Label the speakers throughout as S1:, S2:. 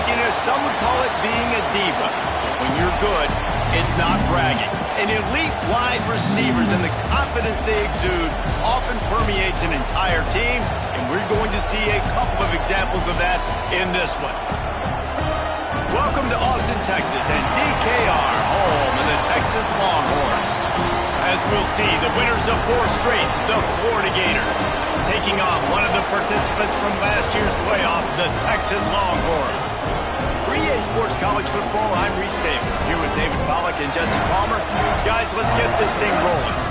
S1: flashiness. Some would call it being a diva. When you're good, it's not bragging. And elite wide receivers and the confidence they exude often permeates an entire team, and we're going to see a couple of examples of that in this one. Welcome to Austin, Texas, and DKR, home of the Texas Longhorns. As we'll see, the winners of 4 straight, the Florida Gators, taking on one of the participants from last year's playoff, the Texas Longhorns. For EA Sports College Football, I'm Reese Davis, here with David Pollack and Jesse Palmer. Guys, let's get this thing rolling.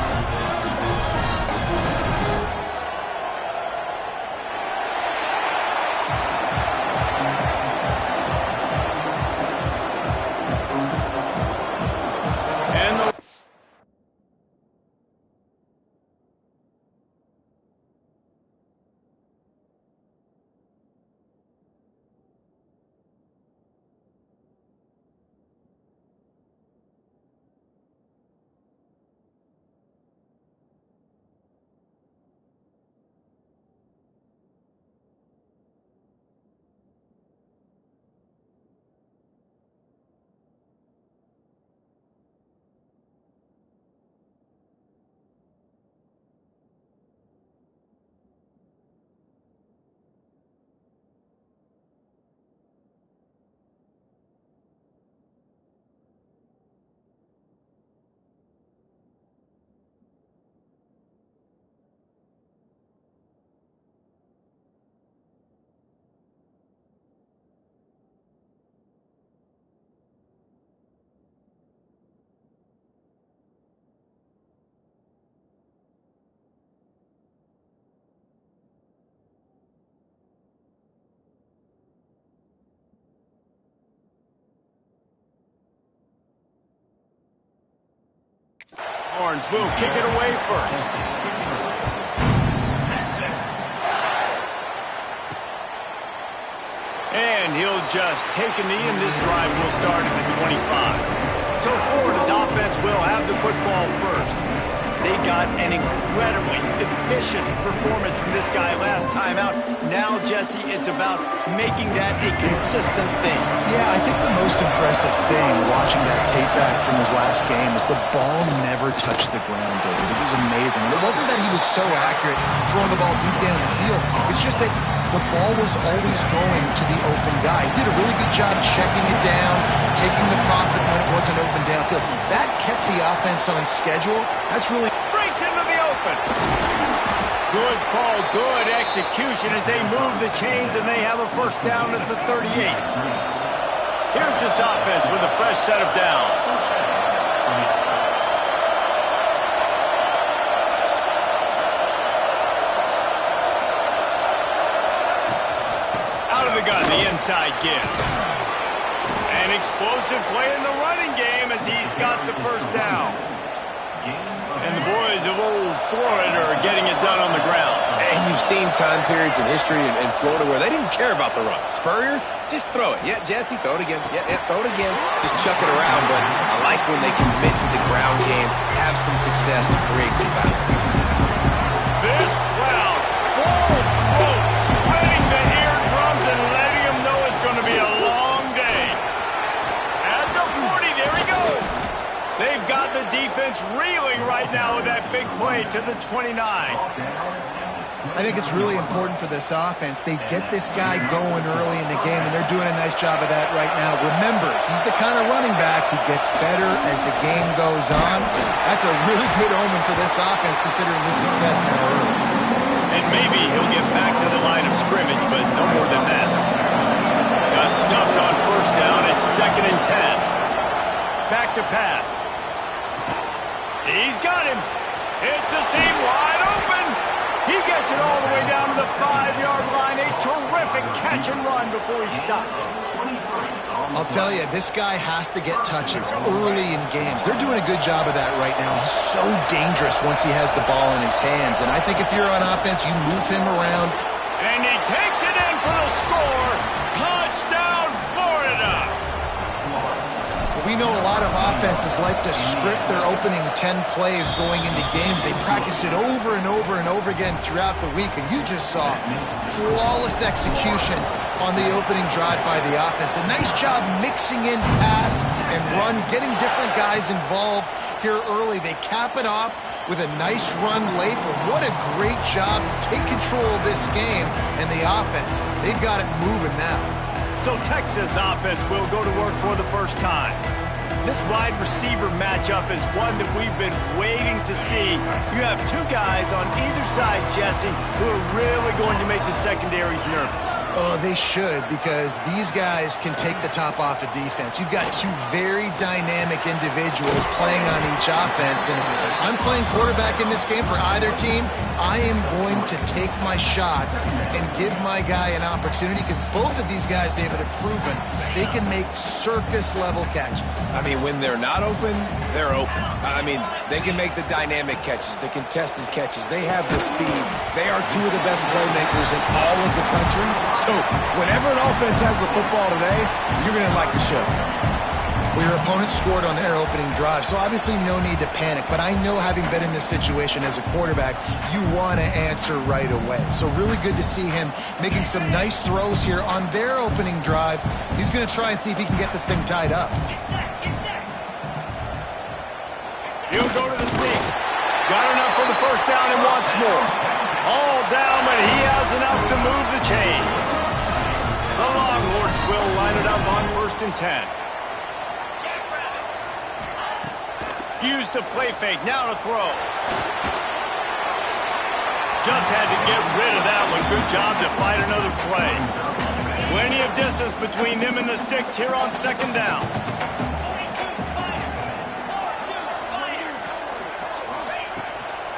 S1: Horns will kick it away first. And he'll just take a knee, and this drive will start at the 25. So Florida's offense will have the football first. They got an incredibly efficient performance from this guy last time out. Now, Jesse, it's about making that a consistent thing.
S2: Yeah, I think the most impressive thing watching that tape back from his last game is the ball never touched the ground, David. It was amazing. It wasn't that he was so accurate throwing the ball deep down the field. It's just that the ball was always going to the open guy. He did a really good job checking it down, taking the profit when it wasn't open downfield. That kept the offense on schedule. That's really...
S1: Breaks into the open. Good call, good execution as they move the chains, and they have a first down at the 38. Here's this offense with a fresh set of downs. Out of the gun, the inside give. An explosive play in the running game as he's got the first down. And the boys of old Florida are getting it done on the ground.
S3: And you've seen time periods in history in Florida where they didn't care about the run. Spurrier, just throw it. Yeah, Jesse, throw it again. Yeah, throw it again. Just chuck it around. But I like when they commit to the ground game, have some success to create some balance.
S1: This crowd, full throat, spreading the eardrums and letting them know it's going to be a long day. At the 40, there he goes. They've got the defense reeling right now with that big play to the 29.
S2: I think it's really important for this offense. They get this guy going early in the game, and they're doing a nice job of that right now. Remember, he's the kind of running back who gets better as the game goes on. That's a really good omen for this offense, considering the success now early.
S1: And maybe he'll get back to the line of scrimmage, but no more than that. Got stuffed on first down at 2nd and 10. Back to pass. He's got him. It's a seam wide open. He gets it all the way down to the 5-yard line. A terrific catch and run before he stopped.
S2: I'll tell you, this guy has to get touches early in games. They're doing a good job of that right now. He's so dangerous once he has the ball in his hands. And I think if you're on offense, you move him around.
S1: And he takes it in for the score. Touchdown, Florida.
S2: Well, We know a lot of offenses like to script their opening 10 plays going into games. They practice it over and over and over again throughout the week, and you just saw flawless execution on the opening drive by the offense. A nice job mixing in pass and run, getting different guys involved here early. They cap it off with a nice run late, but what a great job to take control of this game and the offense. They've got it moving now.
S1: So Texas offense will go to work for the first time. This wide receiver matchup is one that we've been waiting to see. You have two guys on either side, Jesse, who are really going to make the secondaries nervous.
S2: Oh, they should, because these guys can take the top off the defense. You've got two very dynamic individuals playing on each offense, and if I'm playing quarterback in this game for either team, I am going to take my shots and give my guy an opportunity, because both of these guys, David, have proven they can make circus-level catches.
S3: I mean, when they're not open, they're open. I mean, they can make the dynamic catches, the contested catches. They have the speed. They are two of the best playmakers in all of the country. So whenever an offense has the football today, you're going to like the show.
S2: Well, your opponent scored on their opening drive, so obviously no need to panic. But I know, having been in this situation as a quarterback, you want to answer right away. So really good to see him making some nice throws here on their opening drive. He's going to try and see if he can get this thing tied up.
S1: He'll go to the sneak. Got enough for the first down and wants more. All down, but he has enough to move the chains. The Longhorns will line it up on 1st and 10. Use the play fake, now to throw. Just had to get rid of that one. Good job to fight another play. Plenty of distance between them and the sticks here on 2nd down.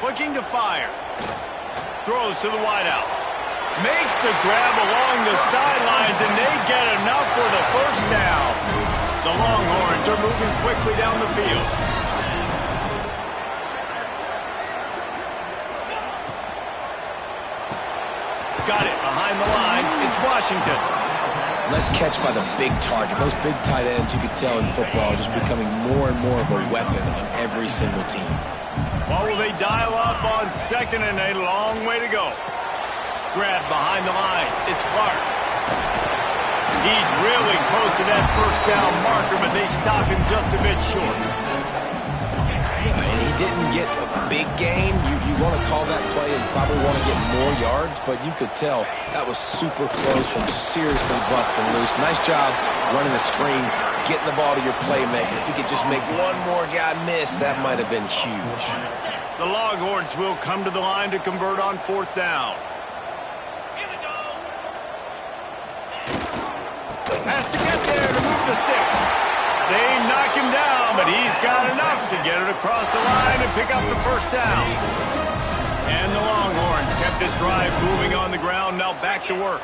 S1: Looking to fire. Throws to the wideout. Makes the grab along the sidelines, and they get enough for the first down. The Longhorns are moving quickly down the field. Got it behind the line. It's Washington.
S3: Nice catch by the big target. Those big tight ends, you could tell in football, just becoming more and more of a weapon on every single team.
S1: What will they dial up on 2nd and a long way to go? Grab behind the line. It's Clark. He's really close to that first down marker, but they stop him just a bit short.
S3: And he didn't get a big gain. You want to call that play and probably want to get more yards, but you could tell that was super close from seriously busting loose. Nice job running the screen, getting the ball to your playmaker. If he could just make one more guy miss, that might have been huge.
S1: The Longhorns will come to the line to convert on 4th down. Has to get there to move the sticks. They knock him down, but he's got enough to get it across the line and pick up the first down. And the Longhorns kept this drive moving on the ground, now back to work.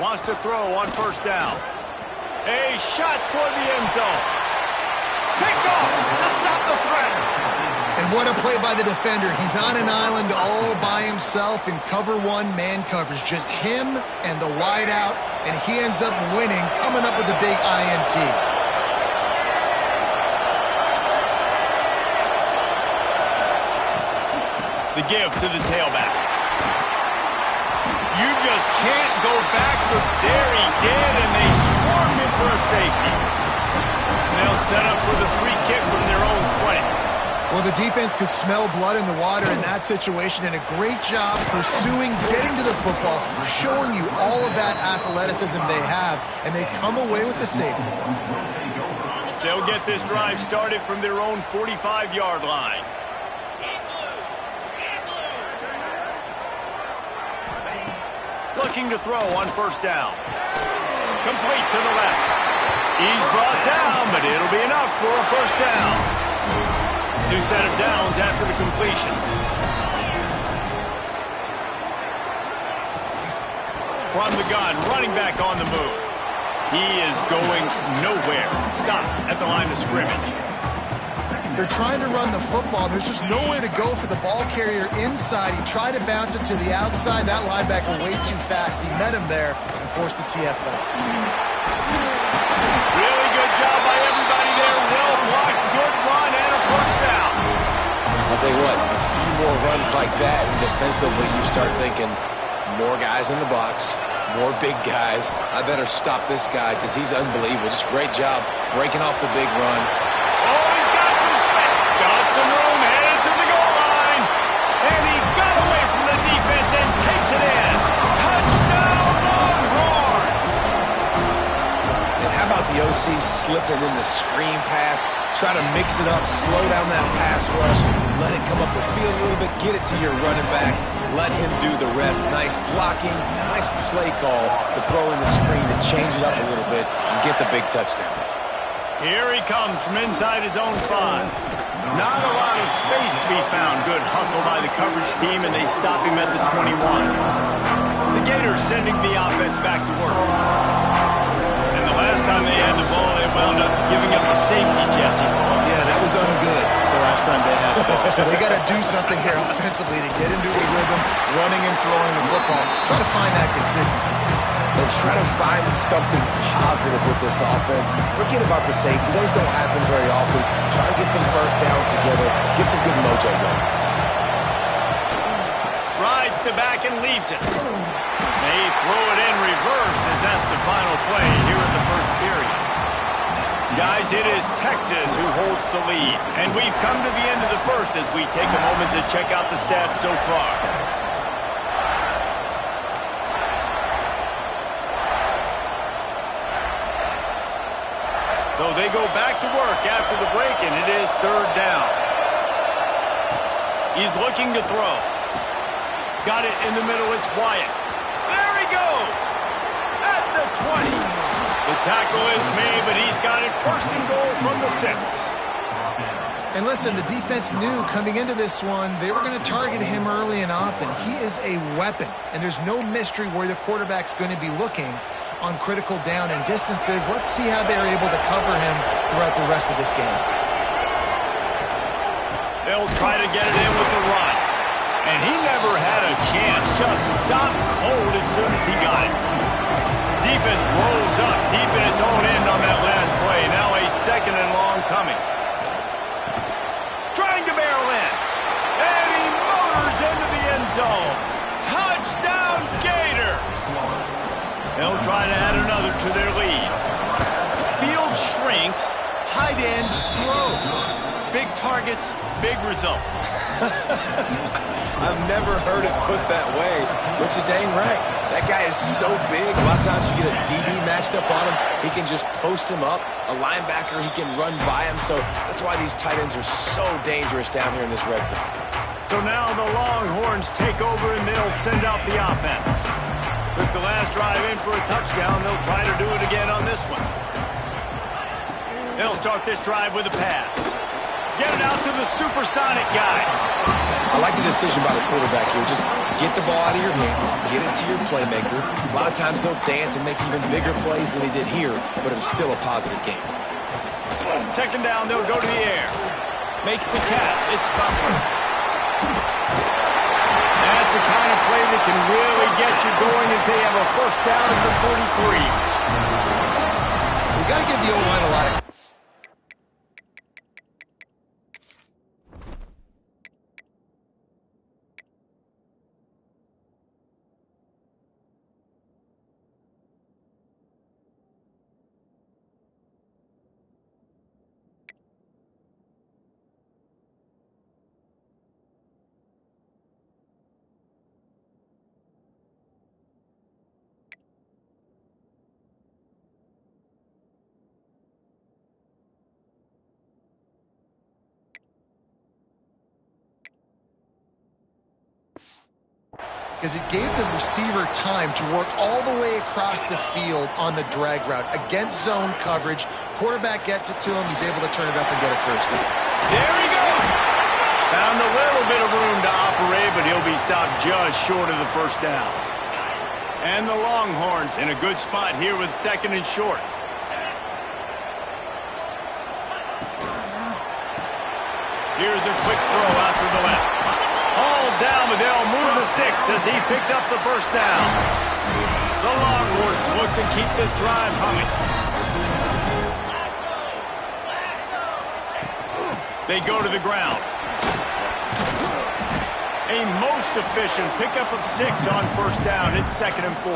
S1: Wants to throw on 1st down. A shot toward the end zone. Picked off to stop the threat.
S2: And what a play by the defender. He's on an island all by himself in cover 1 man coverage. Just him and the wideout, and he ends up winning, coming up with a big INT.
S1: The give to the tailback. You just can't go backwards there. He did, and they swarmed him for a safety. They'll set up for the free kick from their own 20.
S2: Well, the defense could smell blood in the water in that situation, and a great job pursuing, getting to the football, showing you all of that athleticism they have, and they come away with the safety.
S1: They'll get this drive started from their own 45-yard line. Looking to throw on 1st down. Complete to the left. He's brought down, but it'll be enough for a first down. New set of downs after the completion. From the gun, running back on the move. He is going nowhere. Stop at the line of scrimmage.
S2: They're trying to run the football. There's just nowhere to go for the ball carrier inside. He tried to bounce it to the outside. That linebacker way too fast. He met him there and force the TFL.
S1: Really good job by everybody there. Well blocked, good run, and a first down.
S3: I'll tell you what, a few more runs like that, and defensively you start thinking, more guys in the box, more big guys. I better stop this guy because he's unbelievable. Just great job breaking off the big run.
S1: Oh, he's got some space. Got some room, headed to the goal line. And he got away from the defense and takes it in. Touchdown, Longhorn!
S3: And how about the OC slipping in the screen pass? Try to mix it up, slow down that pass rush, let it come up the field a little bit, get it to your running back, let him do the rest. Nice blocking, nice play call to throw in the screen to change it up a little bit and get the big touchdown.
S1: Here he comes from inside his own 5. Not a lot of space to be found. Good hustle by the coverage team, and they stop him at the 21. The Gators sending the offense back to work. And the last time they had the ball, they wound up giving up a safety, Jesse.
S2: Yeah, that was ungood the last time they had the ball. So they got to do something here offensively to get into a rhythm, running and throwing the football. Try to find that consistency.
S3: And try to find something positive with this offense. Forget about the safety. Those don't happen very often. Try to get some first downs together. Get some good mojo going.
S1: Rides to back and leaves it. They throw it in reverse as that's the final play here in the first period. Guys, it is Texas who holds the lead. And we've come to the end of the first as we take a moment to check out the stats so far. So they go back to work after the break, and it is third down. He's looking to throw. Got it in the middle. It's Wyatt. There he goes. At the 20. The tackle is made, but he's got it first and goal from the 6.
S2: And listen, the defense knew coming into this one, they were going to target him early and often. He is a weapon, and there's no mystery where the quarterback's going to be looking on critical down and distances. Let's see how they're able to cover him throughout the rest of this game.
S1: They'll try to get it in with the run. And he never had a chance. Just stopped cold as soon as he got it. Defense rolls up deep in its own end on that last play. Now a second and long coming. Trying to barrel in. And he motors into the end zone. Touchdown, Gators! They'll try to add another to their lead. Field shrinks, tight end grows. Big targets, big results.
S3: I've never heard it put that way, but you're dang right. That guy is so big. A lot of times you get a DB matched up on him. He can just post him up. A linebacker, he can run by him. So that's why these tight ends are so dangerous down here in this red zone.
S1: So now the Longhorns take over and they'll send out the offense. Took the last drive in for a touchdown. They'll try to do it again on this one. They'll start this drive with a pass. Get it out to the supersonic guy.
S3: I like the decision by the quarterback here. Just get the ball out of your hands, get it to your playmaker. A lot of times they'll dance and make even bigger plays than he did here, but it was still a positive game.
S1: Second down, they'll go to the air. Makes the catch. It's Butler. That's the kind of play that can really get you going as they have a first down at the 43.
S2: We got to give the O-line a lot of... because it gave the receiver time to work all the way across the field on the drag route. Against zone coverage, quarterback gets it to him, he's able to turn it up and get a first down.
S1: There he goes! Found a little bit of room to operate, but he'll be stopped just short of the first down. And the Longhorns in a good spot here with second and short. Here's a quick throw out to the left. All down, but they'll move the sticks as he picks up the first down. The Longhorns look to keep this drive humming. They go to the ground. A most efficient pickup of 6 on first down. It's 2nd and 4.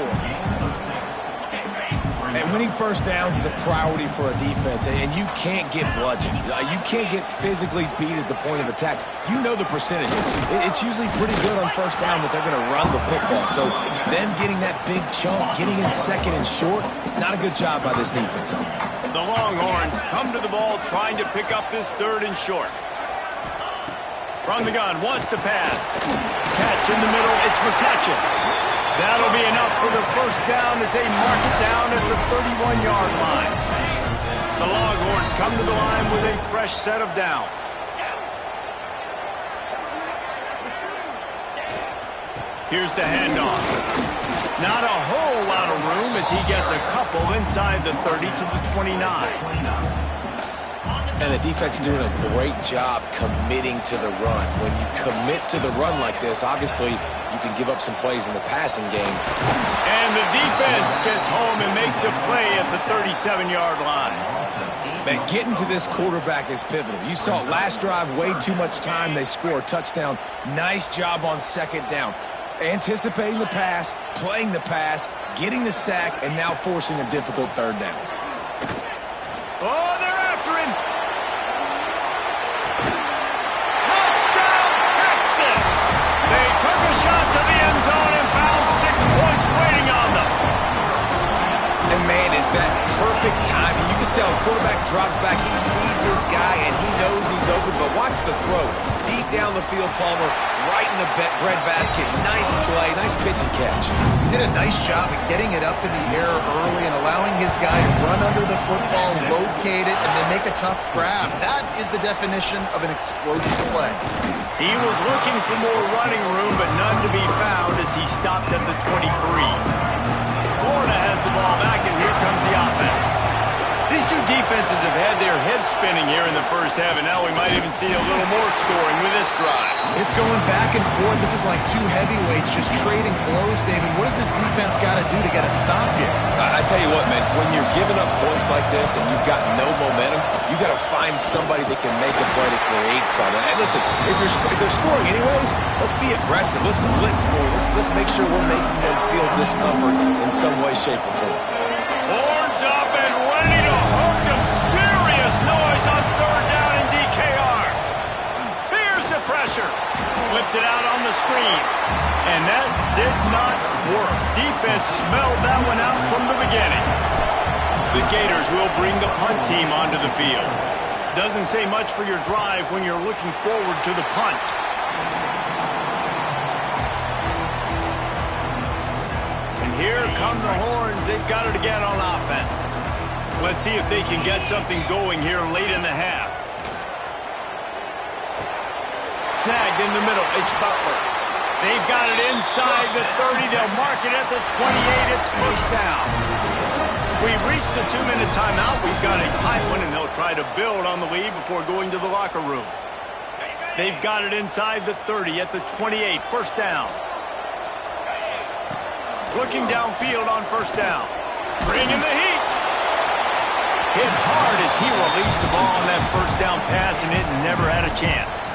S3: And winning first downs is a priority for a defense, and you can't get bludgeoned. You can't get physically beat at the point of attack. You know the percentages. It's usually pretty good on first down that they're going to run the football. So them getting that big chunk, getting in 2nd and short, not a good job by this defense.
S1: The Longhorns come to the ball trying to pick up this 3rd and short. From the gun, wants to pass. Catch in the middle, it's McCutcheon. That'll be enough for the first down as they mark it down at the 31-yard line. The Longhorns come to the line with a fresh set of downs. Here's the handoff. Not a whole lot of room as he gets a couple inside the 30 to the 29.
S3: And the defense doing a great job committing to the run. When you commit to the run like this, obviously you can give up some plays in the passing game.
S1: And the defense gets home and makes a play at the 37-yard line.
S3: Man, getting to this quarterback is pivotal. You saw it last drive, way too much time. They score a touchdown. Nice job on 2nd down. Anticipating the pass, playing the pass, getting the sack, and now forcing a difficult 3rd down.
S1: Oh, they're after him. Touchdown, Texas! They took a shot to the end zone and found 6 points waiting on them.
S3: And, man, is that perfect timing. You can tell quarterback drops back. He sees his guy, and he knows he's open. But watch the throw. Deep down the field, Palmer, right in the breadbasket. Nice play, nice pitch and catch.
S2: He did a nice job of getting it up in the air early and allowing his guy to run under the football, locate it, and then make a tough grab. That is the definition of an explosive play.
S1: He was looking for more running room, but none to be found as he stopped at the 23. Florida has the ball back, and here comes the offense. These two defenses have had their heads spinning here in the first half, and now we might even see a little more scoring with this drive.
S2: It's going back and forth. This is like two heavyweights just trading blows, David. What does this defense got to do to get a stop here?
S3: I tell you what, man, when you're giving up points like this and you've got no momentum, you got to find somebody that can make a play to create something. And listen, if they're scoring anyways, let's be aggressive. Let's blitz more. Let's make sure we're making them feel discomfort in some way, shape, or form.
S1: Horns up and ready to hook them. Serious noise on 3rd down in DKR. Here's the pressure. Flips it out on the screen. And that did not work. Defense smelled that one out from the beginning. The Gators will bring the punt team onto the field. Doesn't say much for your drive when you're looking forward to the punt. And here come the Horns. They've got it again on offense. Let's see if they can get something going here late in the half. Snagged in the middle. It's Butler. They've got it inside the 30. They'll mark it at the 28. It's first down. We've reached the 2-minute timeout. We've got a tight one, and they'll try to build on the lead before going to the locker room. They've got it inside the 30 at the 28. First down. Looking downfield on first down. Bringing the heat. Hit hard as he released the ball on that first down pass, and it never had a chance.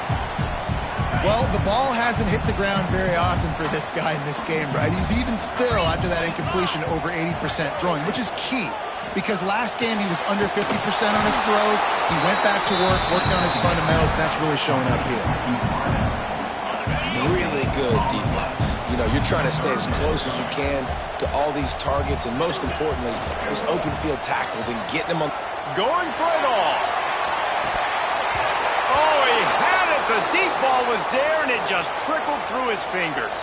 S2: Well, the ball hasn't hit the ground very often for this guy in this game, right? He's even still, after that incompletion, over 80% throwing, which is key. Because last game he was under 50% on his throws. He went back to work, worked on his fundamentals, and that's really showing up here.
S3: Really good defense. You know, you're trying to stay as close as you can to all these targets, and most importantly, those open field tackles and getting them on.
S1: Going for it all. Oh, he had it. The deep ball was there, and it just trickled through his fingers.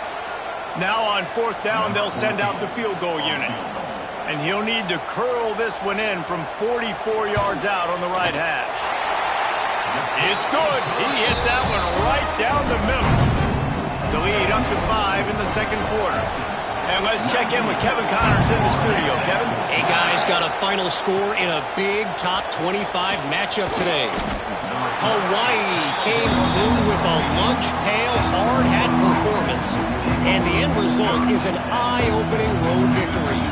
S1: Now on fourth down, they'll send out the field goal unit. And he'll need to curl this one in from 44 yards out on the right hash. It's good. He hit that one right down the middle. The lead up to 5 in the second quarter. And let's check in with Kevin Connors in the studio. Kevin?
S4: Hey, guys, got a final score in a big top 25 matchup today. Hawaii came through with a lunch pail hard hat performance. And the end result is an eye-opening road victory.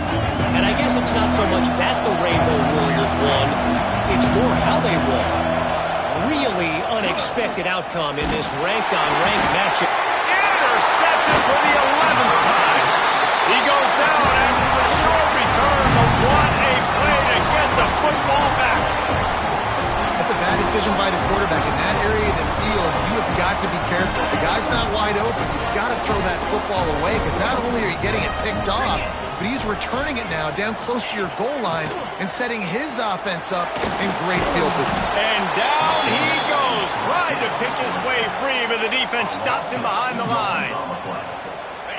S4: And I guess it's not so much that the Rainbow Warriors won, it's more how they won. Really unexpected outcome in this ranked-on-ranked matchup.
S1: Intercepted for the 11th time. He goes down after the short return, but what a play to get the football back.
S2: That's a bad decision by the quarterback. In that area of the field, you have got to be careful. If the guy's not wide open, you've got to throw that football away, because not only are you getting it picked off, but he's returning it now down close to your goal line and setting his offense up in great field position.
S1: And down he goes, trying to pick his way free, but the defense stops him behind the line.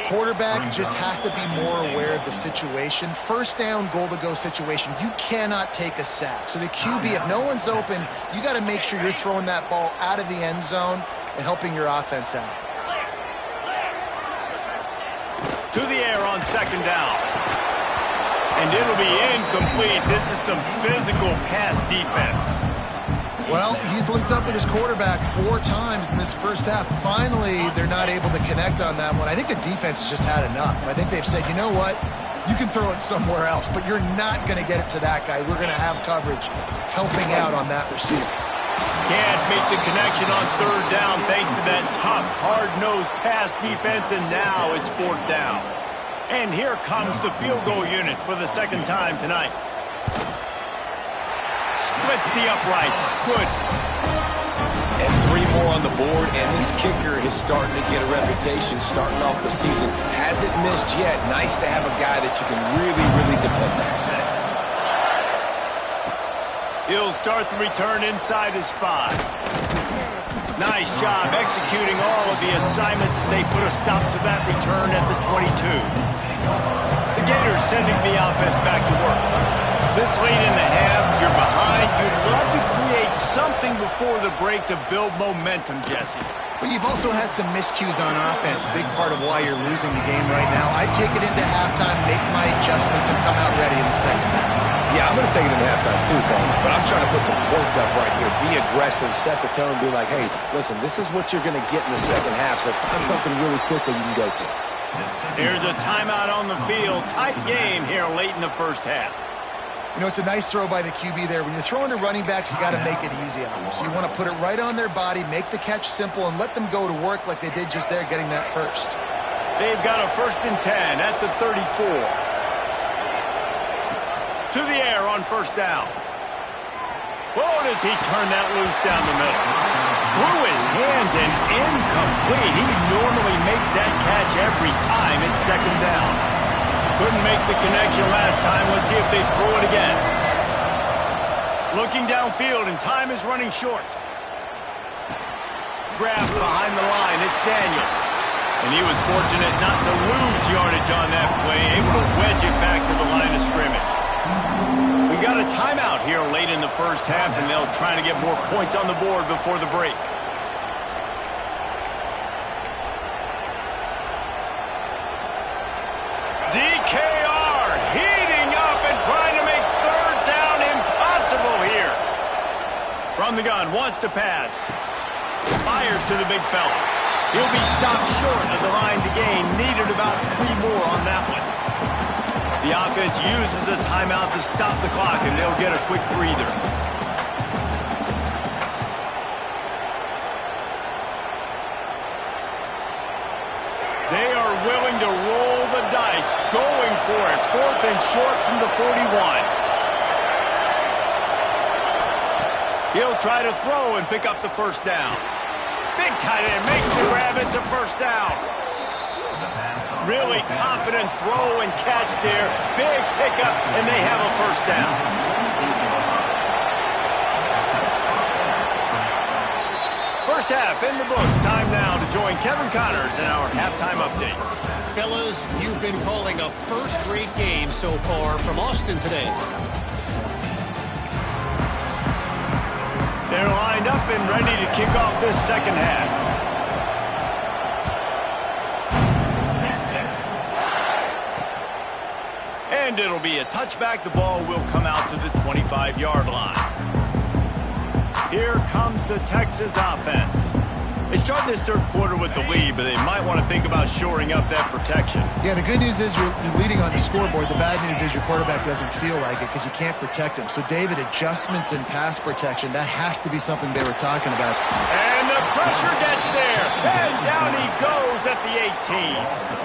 S2: Quarterback just has to be more aware of the situation. First down, goal-to-go situation. You cannot take a sack. So the QB, if no one's open, you got to make sure you're throwing that ball out of the end zone and helping your offense out.
S1: To the air on second down. And it'll be incomplete. This is some physical pass defense.
S2: Well, he's linked up with his quarterback 4 times in this first half. Finally, they're not able to connect on that one. I think the defense has just had enough. I think they've said, you know what? You can throw it somewhere else, but you're not going to get it to that guy. We're going to have coverage helping out on that receiver.
S1: Can't make the connection on third down thanks to that tough, hard-nosed pass defense, and now it's fourth down. And here comes the field goal unit for the second time tonight. Splits the uprights. Good.
S3: And 3 more on the board, and this kicker is starting to get a reputation starting off the season. Hasn't missed yet. Nice to have a guy that you can really, really depend on.
S1: He'll start the return inside his 5. Nice job executing all of the assignments as they put a stop to that return at the 22. The Gators sending the offense back to work. This late in the half, you're behind. You'd love to create something before the break to build momentum, Jesse.
S2: But you've also had some miscues on offense, a big part of why you're losing the game right now. I'd take it into halftime, make my adjustments, and come out ready in the second half.
S3: Yeah, I'm going to take it into halftime too, Coleman, but I'm trying to put some points up right here. Be aggressive, set the tone, be like, hey, listen, this is what you're going to get in the second half, so find something really quickly you can go to.
S1: Here's a timeout on the field. Tight game here late in the first half.
S2: You know, it's a nice throw by the QB there. When you're throwing to running backs, you got to make it easy on them. So you want to put it right on their body, make the catch simple, and let them go to work like they did just there, getting that first.
S1: They've got a 1st and 10 at the 34. To the air on first down. Oh, does he turn that loose down the middle? Through his hands and incomplete. He normally makes that catch every time. It's second down. Couldn't make the connection last time. Let's see if they throw it again. Looking downfield, and time is running short. Grab behind the line. It's Daniels. And he was fortunate not to lose yardage on that play, able to wedge it back to the line of scrimmage. We got a timeout here late in the first half, and they'll try to get more points on the board before the break. DKR heating up and trying to make third down impossible here. From the gun, wants to pass. Fires to the big fella. He'll be stopped short of the line to gain. Needed about 3 more on that one. The offense uses a timeout to stop the clock, and they'll get a quick breather. They are willing to roll the dice, going for it. 4th and short from the 41. He'll try to throw and pick up the first down. Big tight end makes the grab. It's a first down. Really confident throw and catch there. Big pickup, and they have a first down. First half in the books. Time now to join Kevin Connors in our halftime update.
S4: Fellas, you've been calling a first-rate game so far from Austin today.
S1: They're lined up and ready to kick off this second half. And it'll be a touchback. The ball will come out to the 25-yard line. Here comes the Texas offense. They start this third quarter with the lead, but they might want to think about shoring up that protection.
S2: Yeah, the good news is you're leading on the scoreboard. The bad news is your quarterback doesn't feel like it because you can't protect him. So, David, adjustments in pass protection, that has to be something they were talking about.
S1: And the pressure gets there. And down he goes at the 18.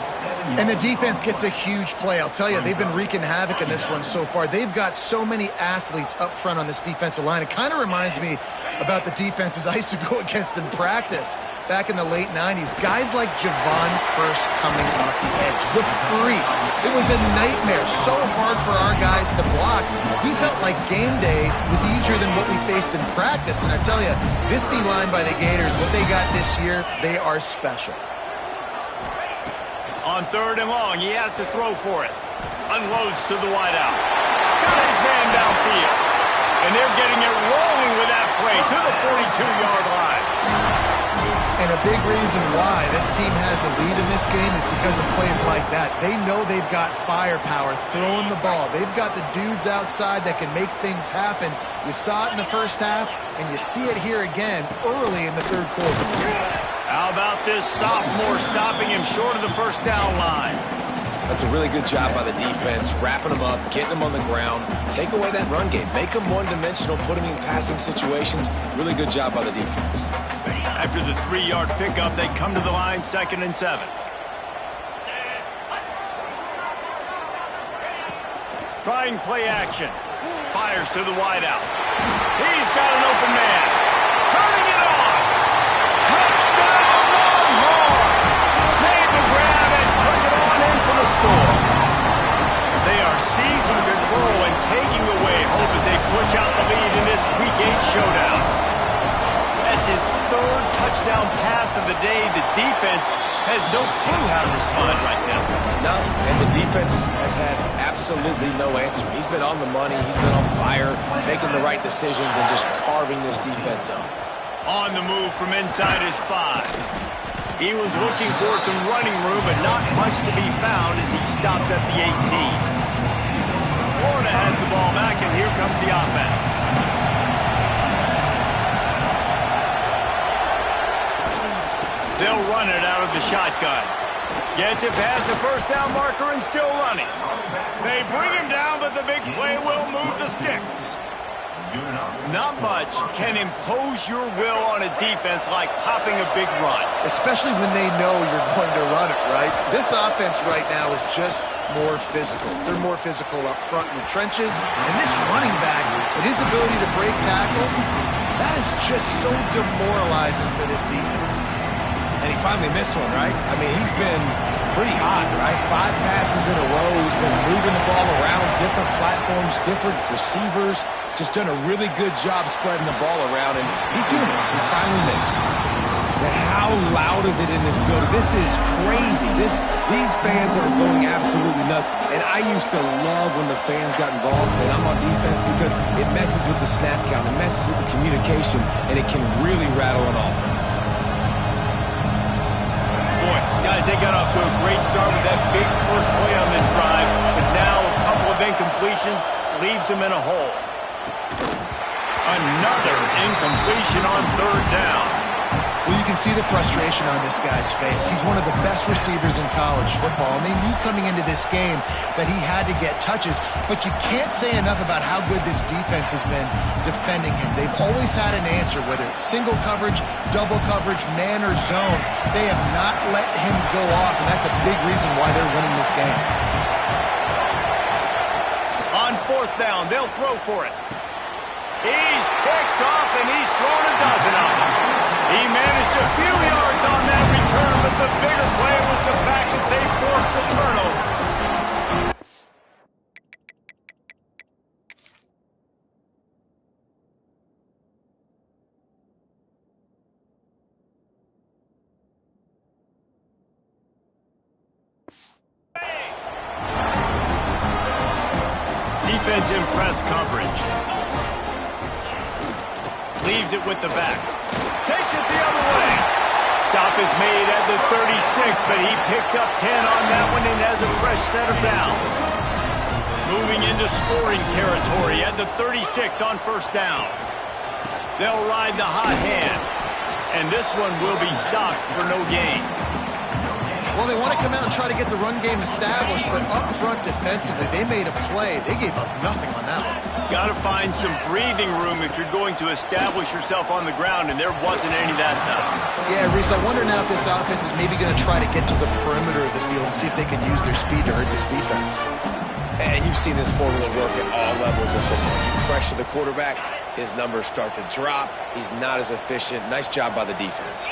S2: And the defense gets a huge play. I'll tell you, they've been wreaking havoc in this one so far. They've got so many athletes up front on this defensive line. It kind of reminds me about the defenses I used to go against in practice back in the late 90s. Guys like Javon Curse coming off the edge. The freak. It was a nightmare. So hard for our guys to block. We felt like game day was easier than what we faced in practice. And I tell you, this D-line by the Gators, what they got this year, they are special.
S1: On third and long, he has to throw for it. Unloads to the wideout. Got his man downfield. And they're getting it rolling with that play to the 42-yard line.
S2: And a big reason why this team has the lead in this game is because of plays like that. They know they've got firepower throwing the ball. They've got the dudes outside that can make things happen. You saw it in the first half, and you see it here again early in the third quarter.
S1: How about this sophomore stopping him short of the first down line?
S3: That's a really good job by the defense, wrapping them up, getting them on the ground, take away that run game, make them one-dimensional, put them in passing situations. Really good job by the defense.
S1: After the 3-yard pickup, they come to the line, 2nd and 7. Trying play action. Fires to the wideout. He's got an open man. Turning it on. Touchdown, Longhorn! Made the grab and took it on in for the score. They are seizing control and taking away hope as they push out the lead in this Week 8 showdown. That's his 3rd touchdown pass of the day. The defense has no clue how to respond right now.
S3: No, and the defense has had absolutely no answer. He's been on the money. He's been on fire, making the right decisions and just carving this defense up.
S1: On the move from inside his 5. He was looking for some running room, but not much to be found as he stopped at the 18. Florida has the ball back, and here comes the offense. They'll run it out of the shotgun. Gets it past the first down marker and still running. They bring him down, but the big play will move the sticks. Not much can impose your will on a defense like popping a big run.
S2: Especially when they know you're going to run it, right? This offense right now is just more physical. They're more physical up front in the trenches. And this running back and his ability to break tackles, that is just so demoralizing for this defense.
S3: And he finally missed one, right? I mean, he's been pretty hot, right? 5 passes in a row. He's been moving the ball around, different platforms, different receivers. Just done a really good job spreading the ball around, and he's human. He finally missed. But how loud is it in this building? This is crazy. These fans are going absolutely nuts. And I used to love when the fans got involved, and I'm on defense because it messes with the snap count, it messes with the communication, and it can really rattle an offense.
S1: Guys, they got off to a great start with that big first play on this drive, but now a couple of incompletions leaves them in a hole. Another incompletion on 3rd down.
S2: Well, you can see the frustration on this guy's face. He's one of the best receivers in college football, and they knew coming into this game that he had to get touches, but you can't say enough about how good this defense has been defending him. They've always had an answer, whether it's single coverage, double coverage, man or zone. They have not let him go off, and that's a big reason why they're winning this game.
S1: On 4th down, they'll throw for it. He's picked off, and he's thrown a dozen of them. He managed a few yards on that return, but the bigger play was the fact that they forced the turnover. Defense in press coverage. Leaves it with the back. Takes it the other way. Stop is made at the 36, but he picked up 10 on that one and has a fresh set of downs. Moving into scoring territory at the 36 on 1st down. They'll ride the hot hand. And this one will be stopped for no gain.
S2: Well, they want to come out and try to get the run game established, but up front defensively, they made a play. They gave up nothing on that one.
S1: Got to find some breathing room if you're going to establish yourself on the ground, and there wasn't any that time.
S2: Yeah, Reese, I wonder now if this offense is maybe going to try to get to the perimeter of the field and see if they can use their speed to hurt this defense.
S3: And you've seen this formula work at all levels of football. You pressure the quarterback, his numbers start to drop. He's not as efficient. Nice job by the defense.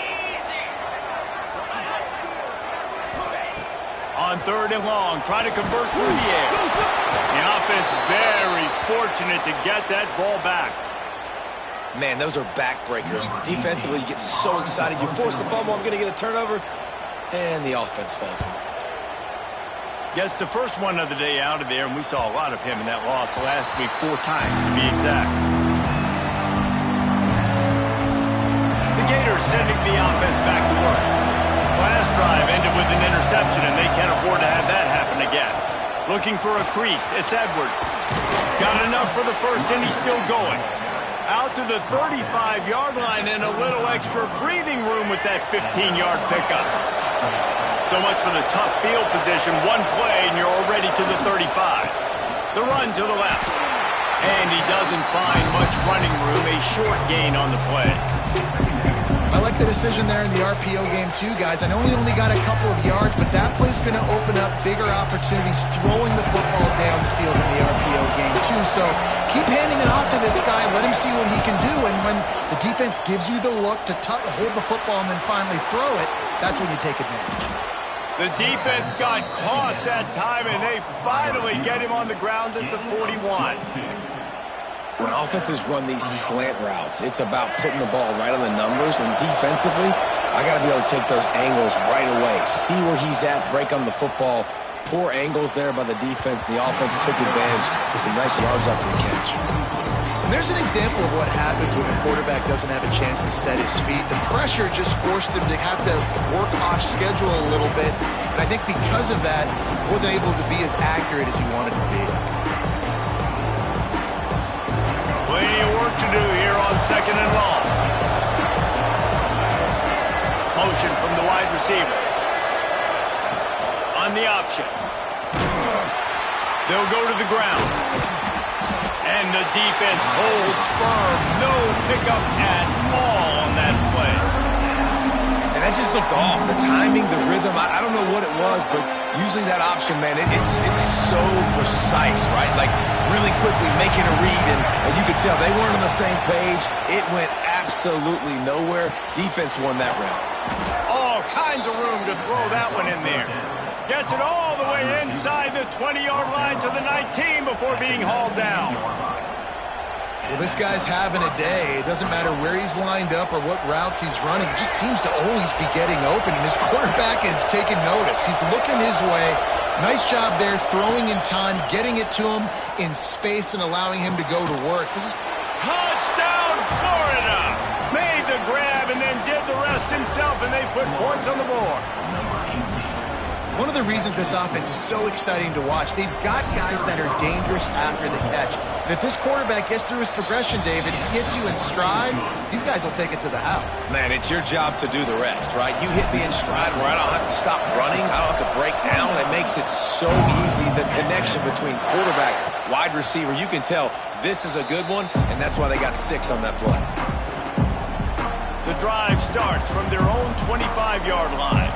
S1: On 3rd and long, try to convert through the air. The offense very fortunate to get that ball back.
S3: Man, those are backbreakers. Defensively, you get so excited. You force the fumble, I'm going to get a turnover, and the offense falls off.
S1: Gets the first one of the day out of there, and we saw a lot of him in that loss last week, 4 times to be exact. The Gators sending the offense back to work. Last drive ended with an interception, and they can't afford to have that happen again. Looking for a crease. It's Edwards. Got enough for the first, and he's still going. Out to the 35-yard line, and a little extra breathing room with that 15-yard pickup. So much for the tough field position. One play, and you're already to the 35. The run to the left. And he doesn't find much running room. A short gain on the play.
S2: I like the decision there in the RPO game too, guys. I know he only got a couple of yards, but that play's going to open up bigger opportunities throwing the football down the field in the RPO game too. So keep handing it off to this guy. Let him see what he can do. And when the defense gives you the look to hold the football and then finally throw it, that's when you take advantage.
S1: The defense got caught that time, and they finally get him on the ground at the 41.
S3: When offenses run these slant routes, it's about putting the ball right on the numbers, and defensively, I got to be able to take those angles right away, see where he's at, break on the football. Poor angles there by the defense. The offense took advantage with some nice yards after the catch.
S2: And there's an example of what happens when the quarterback doesn't have a chance to set his feet. The pressure just forced him to have to work off schedule a little bit, and I think because of that, he wasn't able to be as accurate as he wanted to be.
S1: Plenty of work to do here on 2nd and long. Motion from the wide receiver. On the option. They'll go to the ground. And the defense holds firm. No pickup at all on that play.
S3: And that just looked off. The timing, the rhythm, I don't know what it was, but usually that option, man, it's so precise, right? Like really quickly making a read, and you could tell they weren't on the same page. It went absolutely nowhere. Defense won that round.
S1: All kinds of room to throw that one in there. Gets it all the way inside the 20-yard line to the 19 before being hauled down.
S2: Well, this guy's having a day. It doesn't matter where he's lined up or what routes he's running. He just seems to always be getting open, and his quarterback is taking notice. He's looking his way. Nice job there, throwing in time, getting it to him in space and allowing him to go to work. This is
S1: touchdown, Florida! Made the grab and then did the rest himself, and they put points on the board.
S2: one of the reasons this offense is so exciting to watch. They've got guys that are dangerous after the catch. And if this quarterback gets through his progression, David, he hits you in stride, these guys will take it to the house.
S3: Man, it's your job to do the rest, right? You hit me in stride where I don't have to stop running. I don't have to break down. It makes it so easy. The connection between quarterback, wide receiver, you can tell this is a good one, and that's why they got 6 on that play.
S1: The drive starts from their own 25-yard line.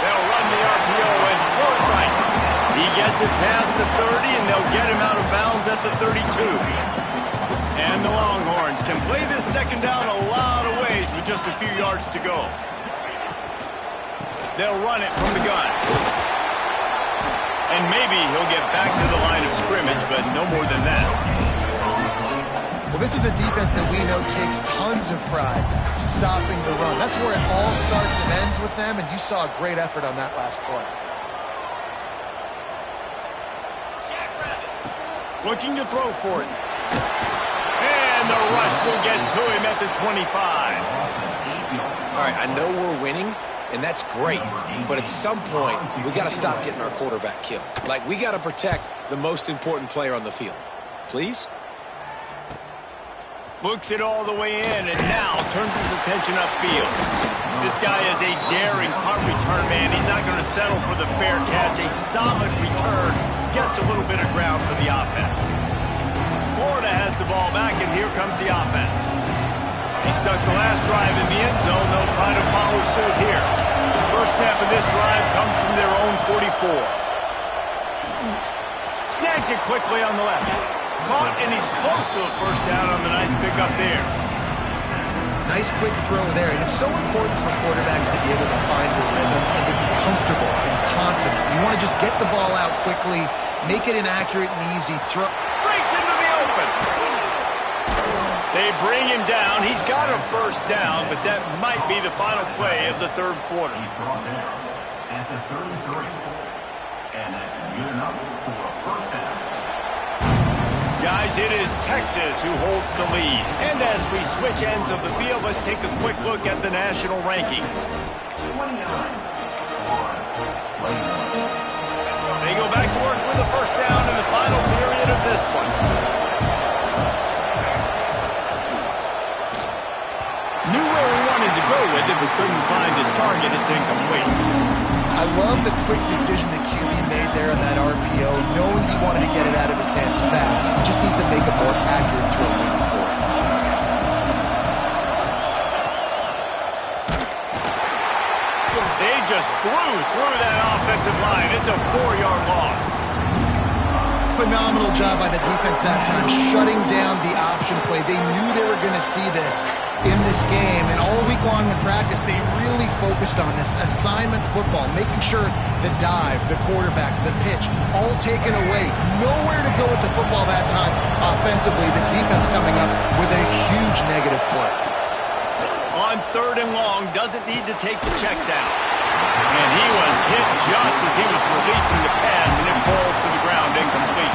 S1: They'll run the RPO and throw it right. He gets it past the 30, and they'll get him out of bounds at the 32. And the Longhorns can play this second down a lot of ways with just a few yards to go. They'll run it from the gun. And maybe he'll get back to the line of scrimmage, but no more than that.
S2: Well, this is a defense that we know takes tons of pride stopping the run. That's where it all starts and ends with them, and you saw a great effort on that last play.
S1: Looking to throw for it. And the rush will get to him at the 25.
S3: All right, I know we're winning, and that's great, but at some point, we got to stop getting our quarterback killed. Like, we got to protect the most important player on the field. please.
S1: Looks it all the way in, and now turns his attention upfield. This guy is a daring punt return man. He's not going to settle for the fair catch. A solid return gets a little bit of ground for the offense. Florida has the ball back, and here comes the offense. He stuck the last drive in the end zone. They'll try to follow suit here. First snap of this drive comes from their own 44. Snags it quickly on the left. Caught, and he's close to a first down on the nice pickup there.
S2: Nice quick throw there, and it's so important for quarterbacks to be able to find a rhythm and to be comfortable and confident. You want to just get the ball out quickly, make it an accurate and easy throw.
S1: Breaks into the open. They bring him down. He's got a first down, but that might be the final play of the third quarter.
S5: He's brought down at the 33. And that's good enough for a first down.
S1: Guys, it is Texas who holds the lead. And as we switch ends of the field, let's take a quick look at the national rankings.
S5: 29.
S1: They go back to work with the first down in the final period of this one. Knew where he wanted to go with it, but couldn't find his target. It's incomplete.
S2: I love the quick decision that QB made there on that RPO, knowing he wanted to get it out of his hands fast. He just needs to make a more accurate throw moving forward.
S1: They just blew through that offensive line. It's a 4-yard loss.
S2: Phenomenal job by the defense that time, shutting down the option play. They knew they were going to see this in this game, and all week long in practice, they really focused on this assignment football, making sure the dive, the quarterback, the pitch, all taken away. Nowhere to go with the football that time offensively. The defense coming up with a huge negative play.
S1: On third and long, doesn't need to take the check down. And he was hit just as he was releasing the pass, and it falls to the ground incomplete.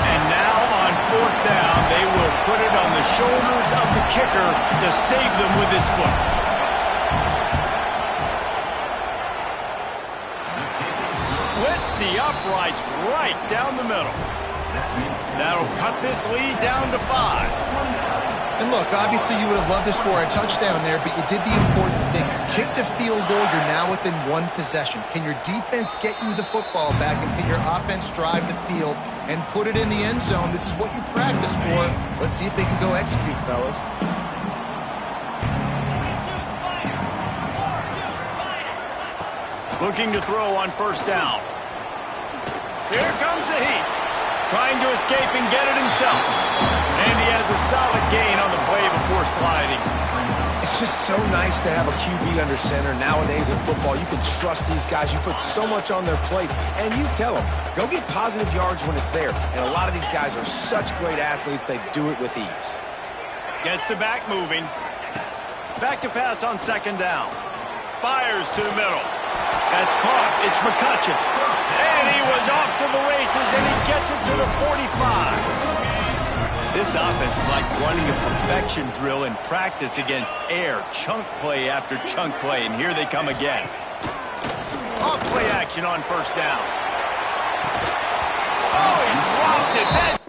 S1: And now on fourth down, they will put it on the shoulders of the kicker to save them with his foot. Splits the uprights right down the middle. That'll cut this lead down to 5.
S2: And look, obviously you would have loved to score a touchdown there, but you did the important thing. Kicked a field goal, you're now within one possession. Can your defense get you the football back, and can your offense drive the field and put it in the end zone? This is what you practice for. Let's see if they can go execute, fellas.
S1: Looking to throw on first down. Here comes the heat. Trying to escape and get it himself. And he has a solid gain on the play before sliding.
S3: It's just so nice to have a QB under center. Nowadays in football, you can trust these guys. You put so much on their plate, and you tell them, go get positive yards when it's there. And a lot of these guys are such great athletes, they do it with ease.
S1: Gets the back moving. Back to pass on second down. Fires to the middle. That's caught. It's McCutcheon. And he was off to the races, and he gets it to the 45. This offense is like running a perfection drill in practice against air. Chunk play after chunk play, and here they come again. Off play action on first down. Oh, he dropped it. That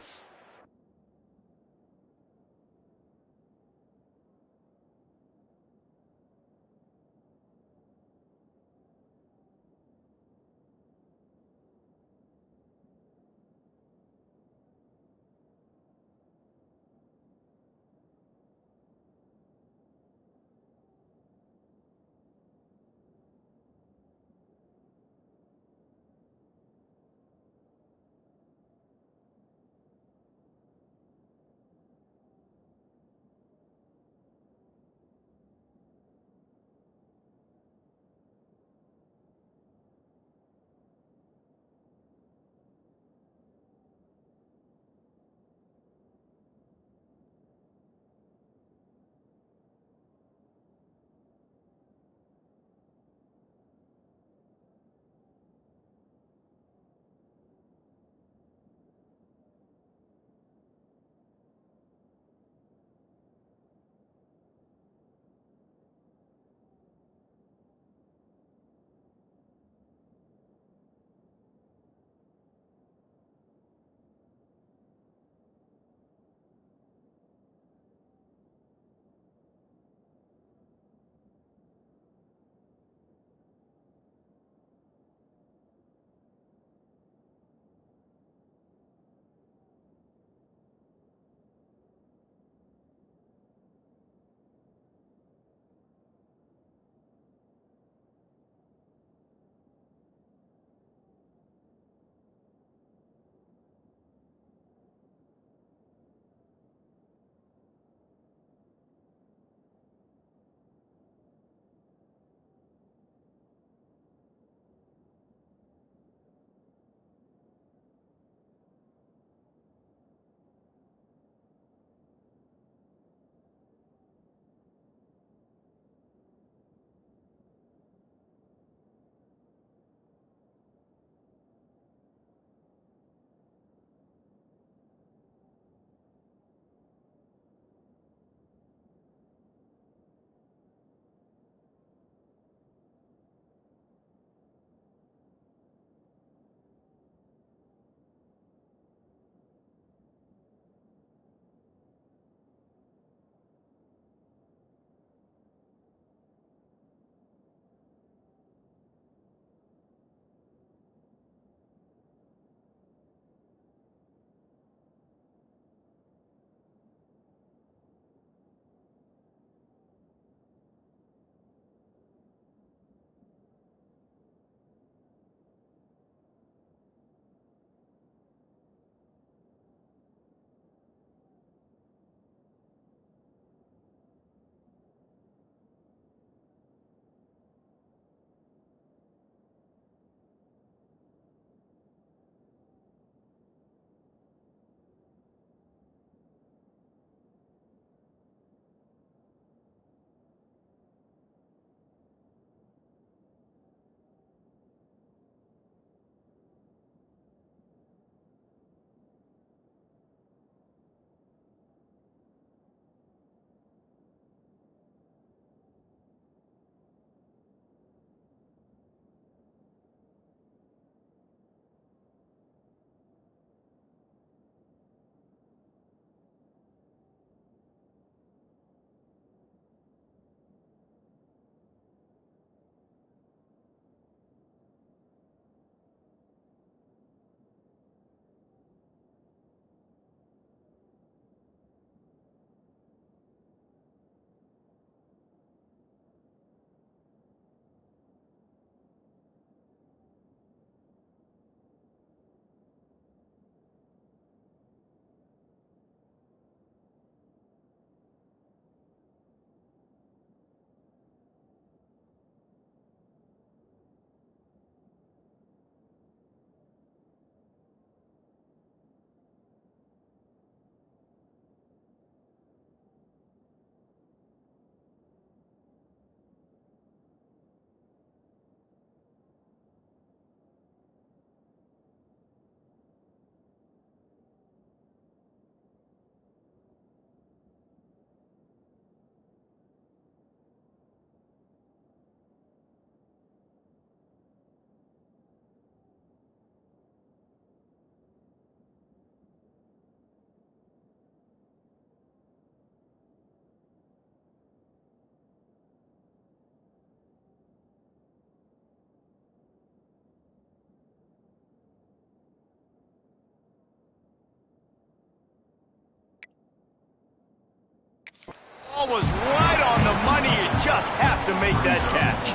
S1: ball was right on the money. You just have to make that catch.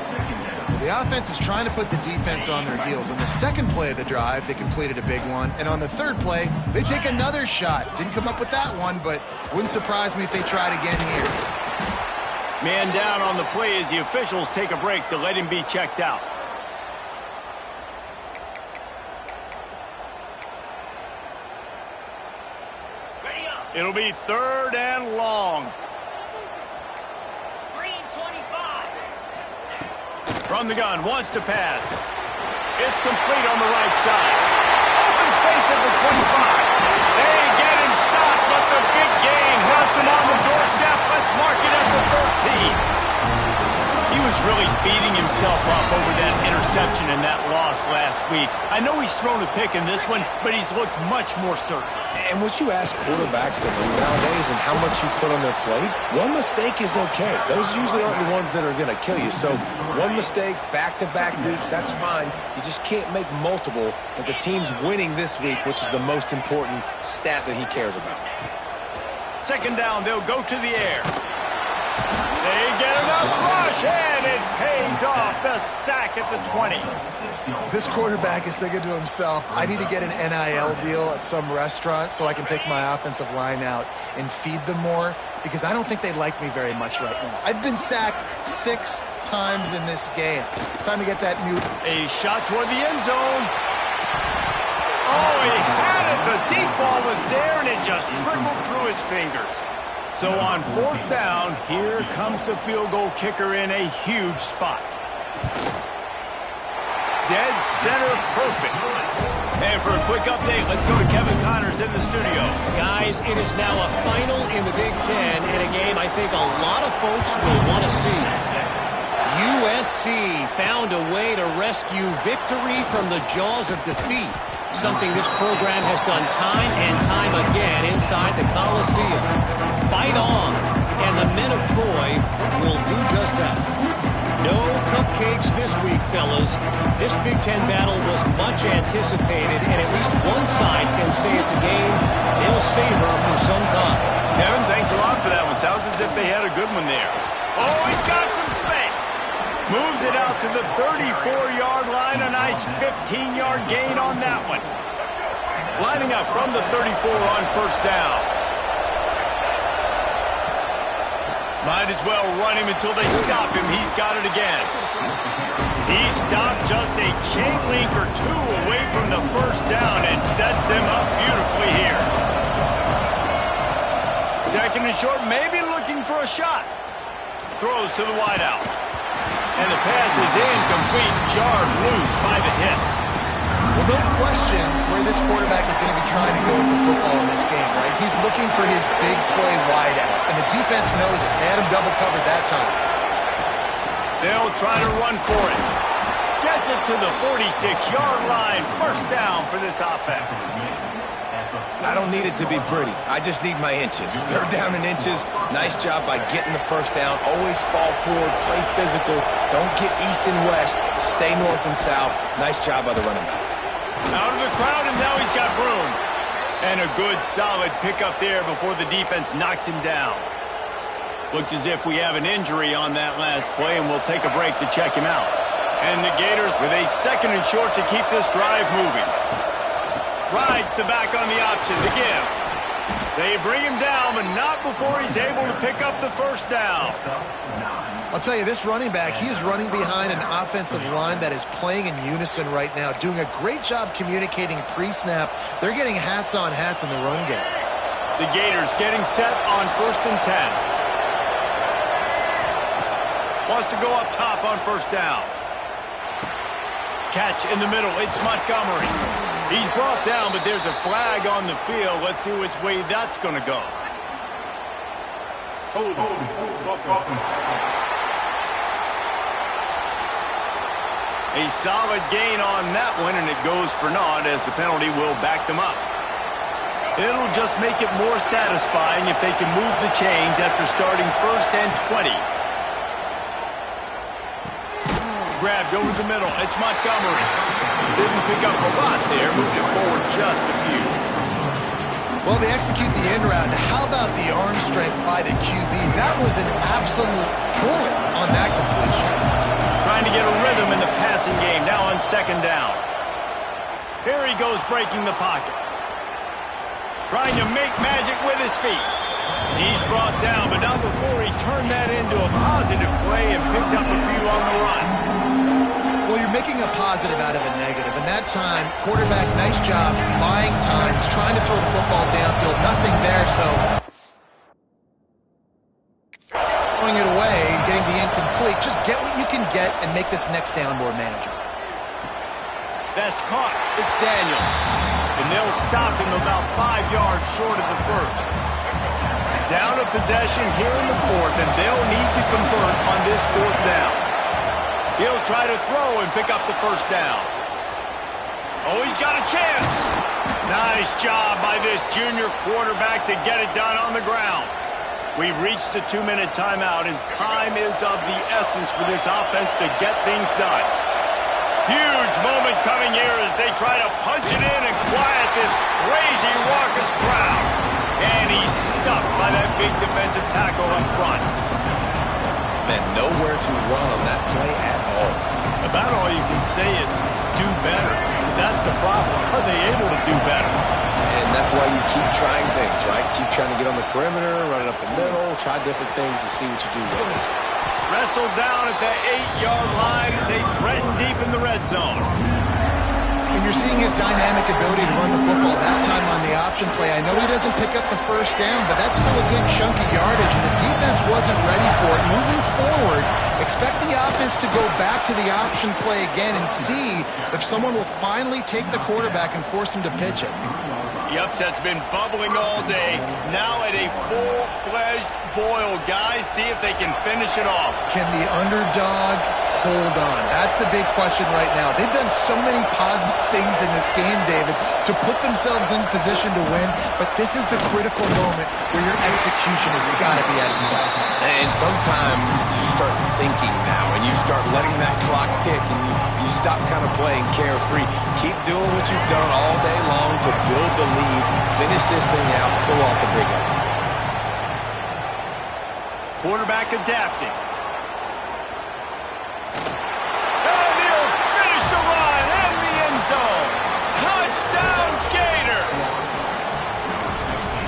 S2: The offense is trying to put the defense on their heels. On the second play of the drive, they completed a big one. And on the third play, they take another shot. Didn't come up with that one, but wouldn't surprise me if they tried again here.
S1: Man down on the play as the officials take a break to let him be checked out. It'll be 3rd and long. From the gun, wants to pass. It's complete on the right side. Open space at the 25. They get him stopped, but the big gain has him on the doorstep. Let's mark it at the 13. He was really beating himself up over that interception and that loss last week. I know he's thrown a pick in this one, but he's looked much more certain.
S3: And what you ask quarterbacks to do nowadays and how much you put on their plate, one mistake is okay. Those usually aren't the ones that are going to kill you. So one mistake, back-to-back weeks, that's fine. You just can't make multiple, but the team's winning this week, which is the most important stat that he cares about.
S1: 2nd down, they'll go to the air. They get enough rush, and it pays off. The sack at the 20.
S2: This quarterback is thinking to himself, I need to get an NIL deal at some restaurant so I can take my offensive line out and feed them more, because I don't think they like me very much right now. I've been sacked 6 times in this game. It's time to get that new...
S1: A shot toward the end zone. Oh, he had it. The deep ball was there, and it just trickled through his fingers. So on 4th down, here comes the field goal kicker in a huge spot. Dead center perfect. And for a quick update, let's go to Kevin Connors in the studio.
S4: Guys, it is now a final in the Big Ten, and a game I think a lot of folks will want to see. USC found a way to rescue victory from the jaws of defeat, something this program has done time and time again inside the Coliseum. Fight on, and the men of Troy will do just that. No cupcakes this week, fellas. This Big Ten battle was much anticipated, and at least one side can say it's a game they'll savor for some time.
S1: Kevin, thanks a lot for that one. Sounds as if they had a good one there. Oh, he's got some space. Moves it out to the 34-yard line. A nice 15-yard gain on that one. Lining up from the 34 on 1st down. Might as well run him until they stop him. He's got it again. He stopped just a chain link or 2 away from the 1st down and sets them up beautifully here. 2nd and short, maybe looking for a shot. Throws to the wideout. And the pass is incomplete, jarred loose by the hit.
S2: Well, no question where this quarterback is going to be trying to go with the football in this game, right? He's looking for his big play wideout, and the defense knows it. They had him double covered that time.
S1: They'll try to run for it. Gets it to the 46-yard line. 1st down for this offense.
S3: I don't need it to be pretty. I just need my inches. 3rd down in inches. Nice job by getting the 1st down. Always fall forward, play physical. Don't get east and west. Stay north and south. Nice job by the running back.
S1: Out of the crowd, and now he's got room. And a good, solid pickup there before the defense knocks him down. Looks as if we have an injury on that last play, and we'll take a break to check him out. And the Gators with a 2nd and short to keep this drive moving. Rides the back on the option to give. They bring him down, but not before he's able to pick up the 1st down.
S2: I'll tell you, this running back, he is running behind an offensive line that is playing in unison right now, doing a great job communicating pre-snap. They're getting hats on hats in the run game.
S1: The Gators getting set on 1st and 10. Wants to go up top on 1st down. Catch in the middle. It's Montgomery. He's brought down, but there's a flag on the field. Let's see which way that's going to go. A solid gain on that one, and it goes for naught as the penalty will back them up. It'll just make it more satisfying if they can move the chains after starting 1st and 20. Grabbed over the middle. It's Montgomery. Didn't pick up a lot there. Moved it forward just a few.
S2: Well, they execute the end route. How about the arm strength by the QB? That was an absolute bullet on that completion.
S1: Trying to get a rhythm in the passing game now on second down. Here he goes breaking the pocket. Trying to make magic with his feet. He's brought down, but not before he turned that into a positive play and picked up a few on the run.
S2: Well, you're making a positive out of a negative. And that time, quarterback, nice job buying time. He's trying to throw the football downfield. Nothing there, so throwing it away and getting the incomplete. Just get what you can get and make this next down more manageable.
S1: That's caught. It's Daniels. And they'll stop him about 5 yards short of the first. Down a possession here in the fourth, and they'll need to convert on this fourth down. He'll try to throw and pick up the first down. Oh, he's got a chance. Nice job by this junior quarterback to get it done on the ground. We've reached the 2-minute timeout, and time is of the essence for this offense to get things done. Huge moment coming here as they try to punch it in and quiet this crazy, raucous crowd. And he's stuffed by that big defensive tackle up front.
S3: Man, nowhere to run on that play at all.
S1: About all you can say is do better. But that's the problem. Are they able to do better?
S3: And that's why you keep trying things, right? Keep trying to get on the perimeter, run it up the middle, try different things to see what you do with it.
S1: Wrestled down at the 8-yard line as they threaten deep in the red zone.
S2: And you're seeing his dynamic ability to run the football that time on the option play. I know he doesn't pick up the first down, but that's still a good chunk of yardage, and the defense wasn't ready for it. Moving forward, expect the offense to go back to the option play again and see if someone will finally take the quarterback and force him to pitch it.
S1: The upset's been bubbling all day. Now at a full-fledged boil. Guys, see if they can finish it off.
S2: Can the underdog hold on? That's the big question right now. They've done so many positive things in this game, David, to put themselves in position to win, but this is the critical moment where your execution has got to be at its best.
S3: And sometimes you start thinking now, and you start letting that clock tick, and you stop kind of playing carefree. Keep doing what you've done all day long to build the lead, finish this thing out, pull off the big upset.
S1: Quarterback adapting. And he'll finish the run in the end zone. Touchdown, Gator!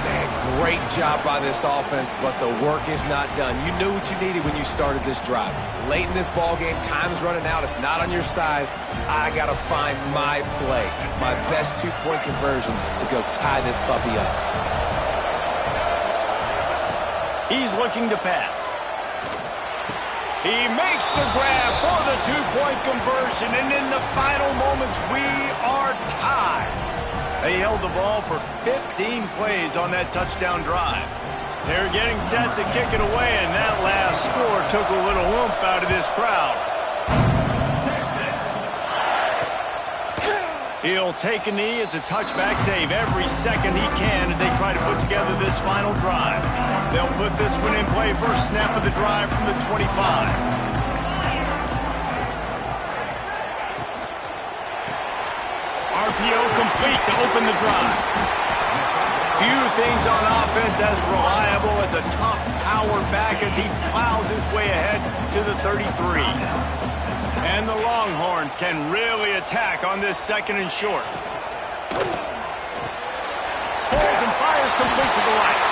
S3: Man, great job by this offense, but the work is not done. You knew what you needed when you started this drive. Late in this ball game, time's running out. It's not on your side. I got to find my play, my best two-point conversion to go tie this puppy up.
S1: He's looking to pass. He makes the grab for the two-point conversion, and in the final moments, we are tied. They held the ball for 15 plays on that touchdown drive. They're getting set to kick it away, and that last score took a little oomph out of this crowd. He'll take a knee. It's a touchback save every second he can as they try to put together this final drive. They'll put this one in play first snap of the drive from the 25. RPO complete to open the drive. Few things on offense as reliable as a tough power back as he plows his way ahead to the 33. And the Longhorns can really attack on this second and short. Pulls and fires complete to the right.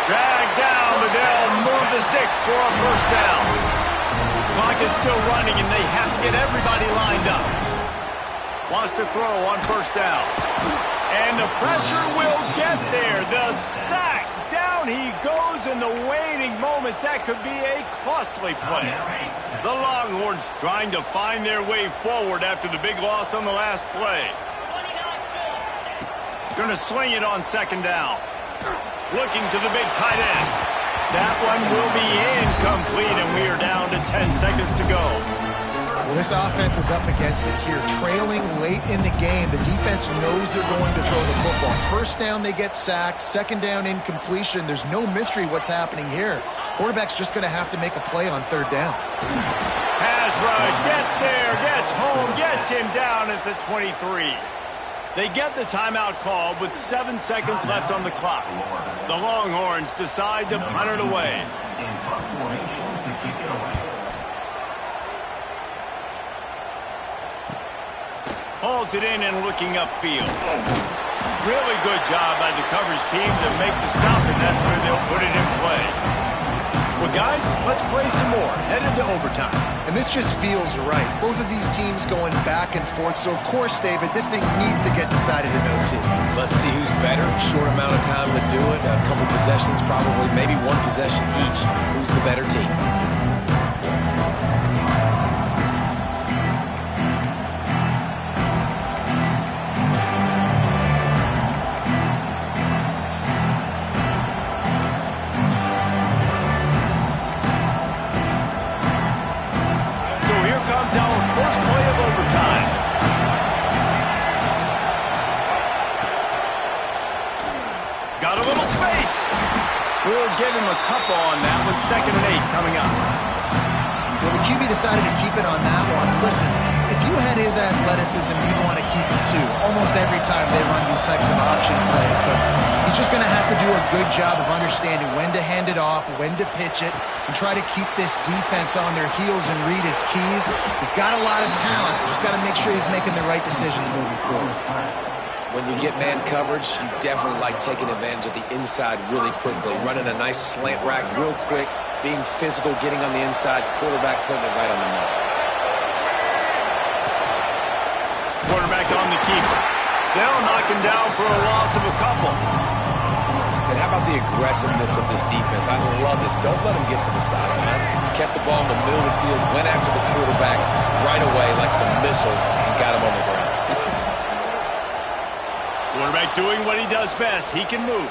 S1: Dragged down, but they'll move the sticks for a first down. Clock is still running, and they have to get everybody lined up. Wants to throw on first down. And the pressure will get there. The sack. Down he goes in the waiting moments. That could be a costly play. The Longhorns trying to find their way forward after the big loss on the last play. Going to sling it on second down. Looking to the big tight end. That one will be incomplete, and we are down to 10 seconds to go.
S2: Well, this offense is up against it here. Trailing late in the game, the defense knows they're going to throw the football. First down, they get sacked. Second down, incompletion. There's no mystery what's happening here. Quarterback's just going to have to make a play on third down.
S1: Pass rush, gets there, gets home, gets him down at the 23. They get the timeout called with 7 seconds left on the clock. The Longhorns decide to punt it away.
S5: In punt formation to kick it away.
S1: Hauls it in and looking upfield. Really good job by the coverage team to make the stop, and that's where they'll put it in play.
S3: Well, guys, let's play some more. Headed to overtime.
S2: And this just feels right. Both of these teams going back and forth. So, of course, David, this thing needs to get decided in OT.
S3: Let's see who's better. Short amount of time to do it. A couple possessions, probably maybe one possession each. Who's the better team?
S1: Got a little space. We'll give him a couple on that one. 2nd and 8 coming up.
S2: Well, the QB decided to keep it on that one. And listen, if you had his athleticism, you'd want to keep it too. Almost every time they run these types of option plays. But he's just going to have to do a good job of understanding when to hand it off, when to pitch it, and try to keep this defense on their heels and read his keys. He's got a lot of talent. Just got to make sure he's making the right decisions moving forward.
S3: When you get man coverage, you definitely like taking advantage of the inside really quickly. Running a nice slant rack real quick, being physical, getting on the inside, quarterback putting it right on the money.
S1: Quarterback on the keeper. They'll knock him down for a loss of a couple.
S3: And how about the aggressiveness of this defense? I love this. Don't let him get to the sideline. Kept the ball in the middle of the field, went after the quarterback right away like some missiles, and got him on the ground.
S1: Quarterback doing what he does best. He can move.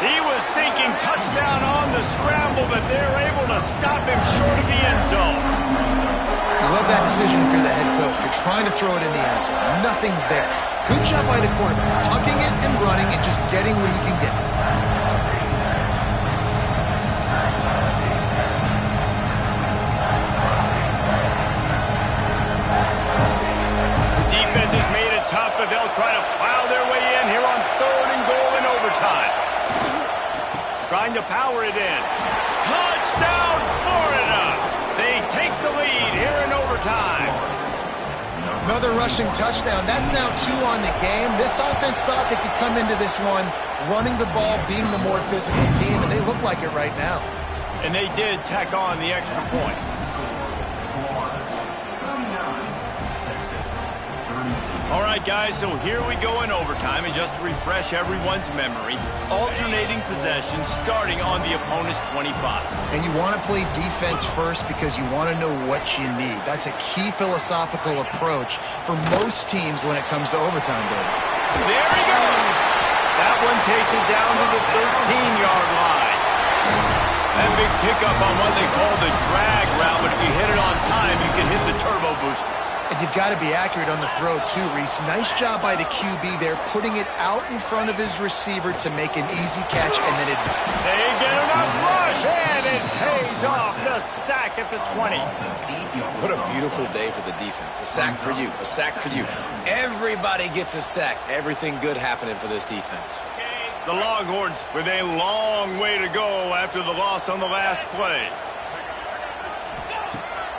S1: He was thinking touchdown on the scramble, but they're able to stop him short of the end zone.
S2: I love that decision if you're the head coach. You're trying to throw it in the end zone. Nothing's there. Good job by the quarterback, tucking it and running and just getting what he can get.
S1: But they'll try to plow their way in here on 3rd and goal in overtime. Trying to power it in. Touchdown, Florida! They take the lead here in overtime.
S2: Another rushing touchdown. That's now 2 on the game. This offense thought they could come into this one running the ball, being the more physical team, and they look like it right now.
S1: And they did tack on the extra point. All right, guys, so here we go in overtime, and just to refresh everyone's memory, alternating possession starting on the opponent's 25.
S2: And you want to play defense first because you want to know what you need. That's a key philosophical approach for most teams when it comes to overtime, David.
S1: There he goes! That one takes it down to the 13-yard line. That big pickup on what they call the drag route, but if you hit it on time, you can hit the turbo boosters.
S2: And you've got to be accurate on the throw, too, Reese. Nice job by the QB there, putting it out in front of his receiver to make an easy catch, and then it...
S1: They get enough rush, and it pays off. The sack at the 20.
S3: What a beautiful day for the defense. A sack for you, a sack for you. Everybody gets a sack. Everything good happening for this defense.
S1: The Longhorns with a long way to go after the loss on the last play.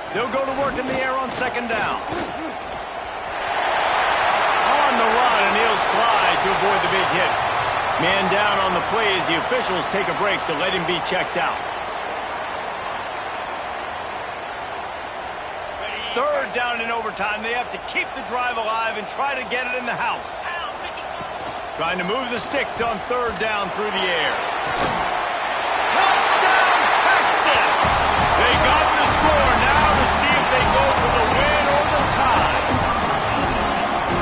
S1: They'll go to work in the air on 2nd down. On the run, and he'll slide to avoid the big hit. Man down on the play as the officials take a break to let him be checked out. 3rd down in overtime. They have to keep the drive alive and try to get it in the house. Trying to move the sticks on 3rd down through the air. Touchdown, Texas! They got the score now to see if they go for the win or the tie.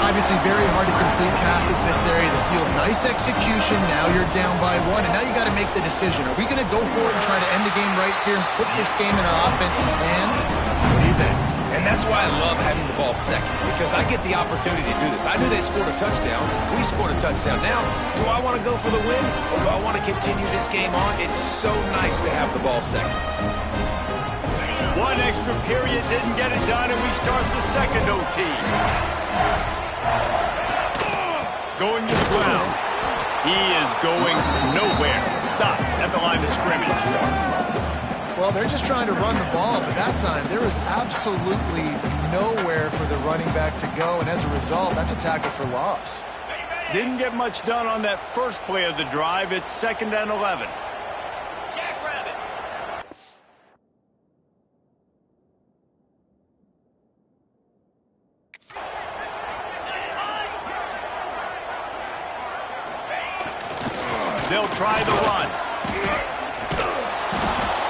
S2: Obviously very hard to complete passes this area of the field. Nice execution. Now you're down by 1, and now you got to make the decision. Are we going to go for it and try to end the game right here and put this game in our offense's hands? What do you think?
S3: And that's why I love having the ball second, because I get the opportunity to do this. I knew they scored a touchdown. We scored a touchdown. Now, do I want to go for the win, or do I want to continue this game on? It's so nice to have the ball second.
S1: One extra period didn't get it done, and we start the second OT. going to the ground. He is going nowhere. Stop at the line of scrimmage.
S2: Well, they're just trying to run the ball, but that time there was absolutely nowhere for the running back to go, and as a result, that's a tackle for loss.
S1: Didn't get much done on that first play of the drive. It's 2nd and 11. They'll try the run.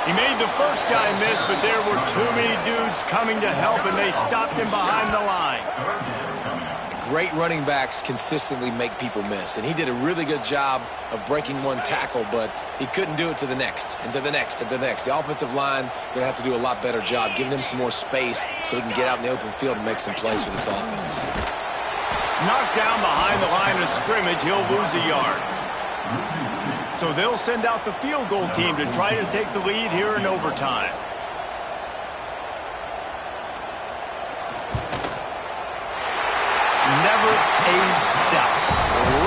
S1: He made the first guy miss, but there were too many dudes coming to help, and they stopped him behind the line.
S3: Great running backs consistently make people miss, and he did a really good job of breaking one tackle, but he couldn't do it to the next, and to the next, and to the next. The offensive line going to have to do a lot better job, giving them some more space so he can get out in the open field and make some plays for this offense.
S1: Knocked down behind the line of scrimmage, he'll lose a yard. So they'll send out the field goal team to try to take the lead here in overtime. Never a doubt.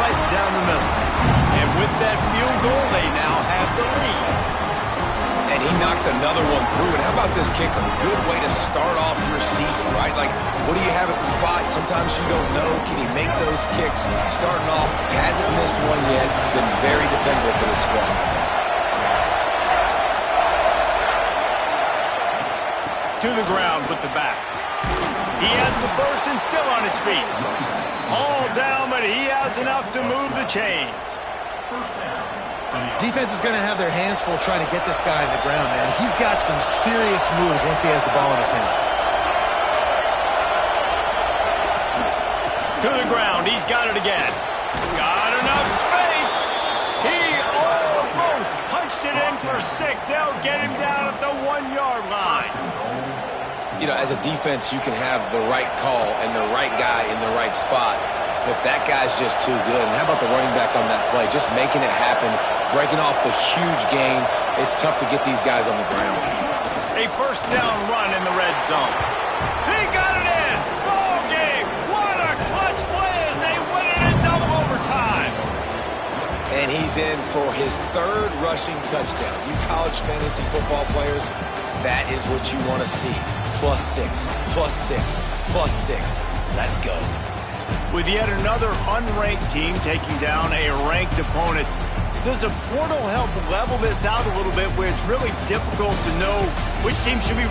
S1: Right down the middle. And with that field goal, they now have the lead.
S3: And he knocks another one through. And how about this kicker? Good way to start off your season, right? Like, what do you have at the spot? Sometimes you don't know. Can he make those kicks? Starting off, hasn't missed one yet. Been very dependable for the squad.
S1: To the ground with the back. He has the first and still on his feet. All down, but he has enough to move the chains.
S2: Defense is going to have their hands full trying to get this guy on the ground, man. He's got some serious moves once he has the ball in his hands.
S1: To the ground, he's got it again. Got enough space. He almost punched it in for 6. They'll get him down at the 1-yard line.
S3: You know, as a defense, you can have the right call and the right guy in the right spot, but that guy's just too good. And how about the running back on that play? Just making it happen, breaking off the huge gain. It's tough to get these guys on the ground.
S1: A first down run in the red zone. He got it in. Ball game. What a clutch play as they win it in double overtime.
S3: And he's in for his 3rd rushing touchdown. You college fantasy football players, that is what you want to see. +6, +6, +6. Let's go.
S1: With yet another unranked team taking down a ranked opponent, does a portal help level this out a little bit where it's really difficult to know which team should be